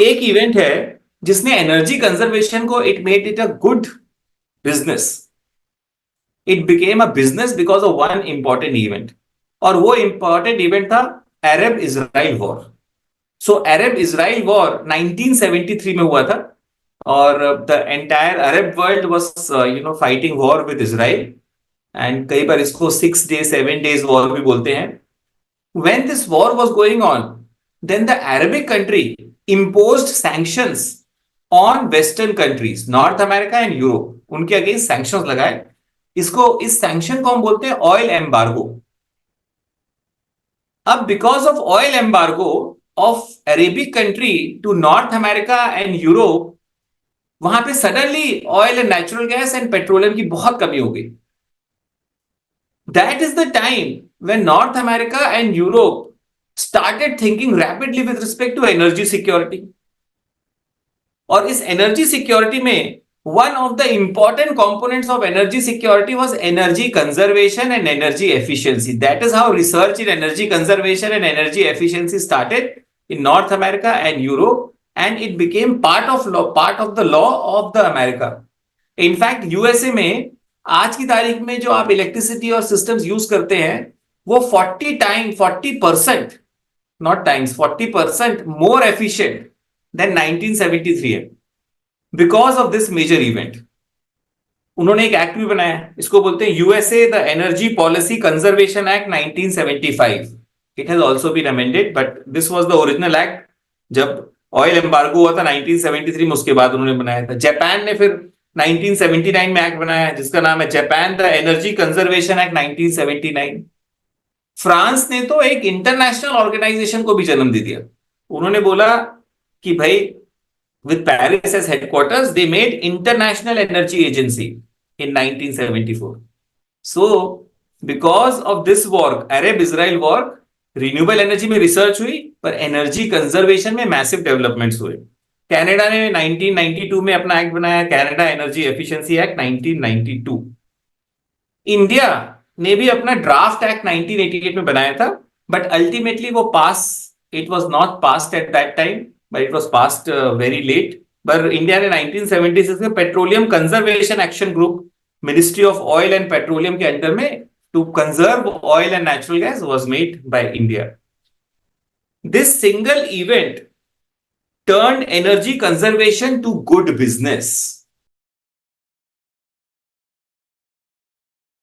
एक इवेंट है जिसने एनर्जी कंजर्वेशन को it made it a good business. It became a business because of one important event. और वो इंपॉर्टेंट इवेंट था अरब इजराइल वॉर. सो अरब Israel war 1973 में हुआ था. और the entire Arab world was fighting war with Israel. And कई बार इसको 6 day 7 days war भी बोलते हैं. When this war was going on, then the Arabic country imposed sanctions on Western countries, North America and Europe. उनके against sanctions लगाए. इस sanction को हम बोलते हैं ऑयल एम्बार्गो. अब because of oil embargo of Arabic country to North America and Europe, वहां पे suddenly oil and natural gas and petroleum की बहुत कमी हो गई. That is the time when North America and Europe started thinking rapidly with respect to energy security. और इस energy security में one of the important components of energy security was energy conservation and energy efficiency. That is how research in energy conservation and energy efficiency started in North America and Europe, and it became part of the law of the America. In fact, USA में आज की तारीख में जो आप electricity और systems use करते हैं वो 40% not times 40% more efficient than 1973 है. Because of this major event उन्होंने एक एक्ट भी बनाया. इसको बोलते हैं USA the energy policy conservation act 1975. It has also been amended, but this was the original act जब ऑयल एम्बार्गो हुआ था 1973 में. उसके बाद उन्होंने बनाया था. जापान ने फिर 1979 में एक्ट बनाया है जिसका नाम है Japan the energy conservation act 1979. France ने तो एक इंटरनेशनल ऑर्गेनाइजेशन को भी जन्म दे दिया. उन्होंने बोला कि भाई with Paris as headquarters they made international energy agency in 1974. So because of this war, Arab Israel war, renewable energy में रिसर्च हुई पर एनर्जी कंजर्वेशन में मैसिव डेवलपमेंट्स हुए. कनाडा ने 1992 में अपना एक्ट बनाया, Canada energy efficiency act 1992. India ने भी अपना ड्राफ्ट एक्ट 1988 में बनाया था, बट अल्टीमेटली वो it was not passed at that time, but it was passed very late. पर इंडिया ने 1976 में petroleum conservation action group, ministry of oil and petroleum के अंडर में, to conserve oil and natural gas was made by India. This single event turned energy conservation to good business.